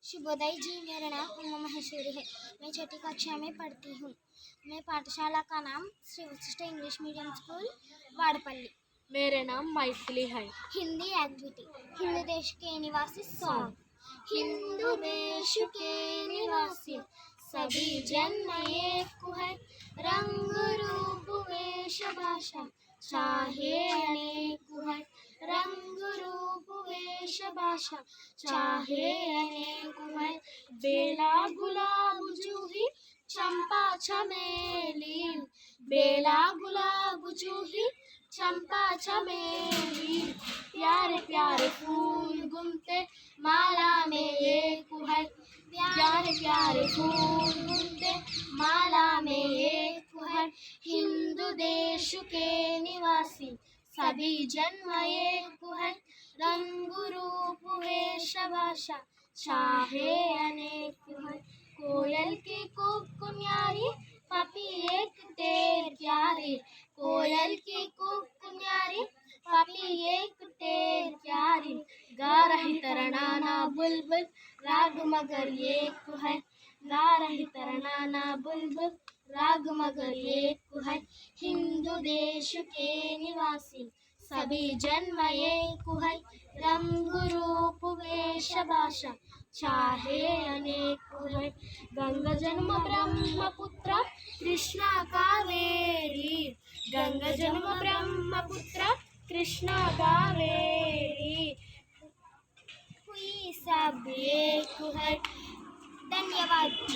शुभोदय जी, मेरा नाम उमा महेश्वरी है। मैं छठी कक्षा में पढ़ती हूँ। मैं पाठशाला का नाम Shri Vashishtha English medium school Vadpalli. मेरा नाम मैथिली है। हिंदी एक्टिविटी। हिंदू देश के निवासी सॉन्ग। हिंदू देश के निवासी सभी जन्म एक है, रंग रूप वेश भाषा चाहे अनेक है, रंग रूप वेश भाषा चाहे अनेक है। बेला गुलाब जूही चंपा चमेली, बेला गुलाब जूही चंपा चमेली, प्यारे प्यारे फूल गुमते माला में एक है, प्यारे प्यारे फूल गुमते माला में एक है। हिंदू देश के निवासी सभी जन्म एक है, रंग रूप वेश भाषा चाहे अनेक है। कोयल की कूक न्यारी पपी एक टेर प्यारी, कोयल की कूक न्यारी पपी एक टेर प्यारी, गा रही तरनाना बुलबुल राग मगर एक है, गा रही तरनाना बुलबुल राग मगर एक है। हिंदू देश के निवासी सभी जन्म एक है, रंग रूप वेश भाषा चाहे अनेक है। गंगा जन्म ब्रह्मपुत्र कृष्णा कावेरी, गंगा जन्म ब्रह्मपुत्र कृष्णा कावेरी, हुई सब एक है। धन्यवाद।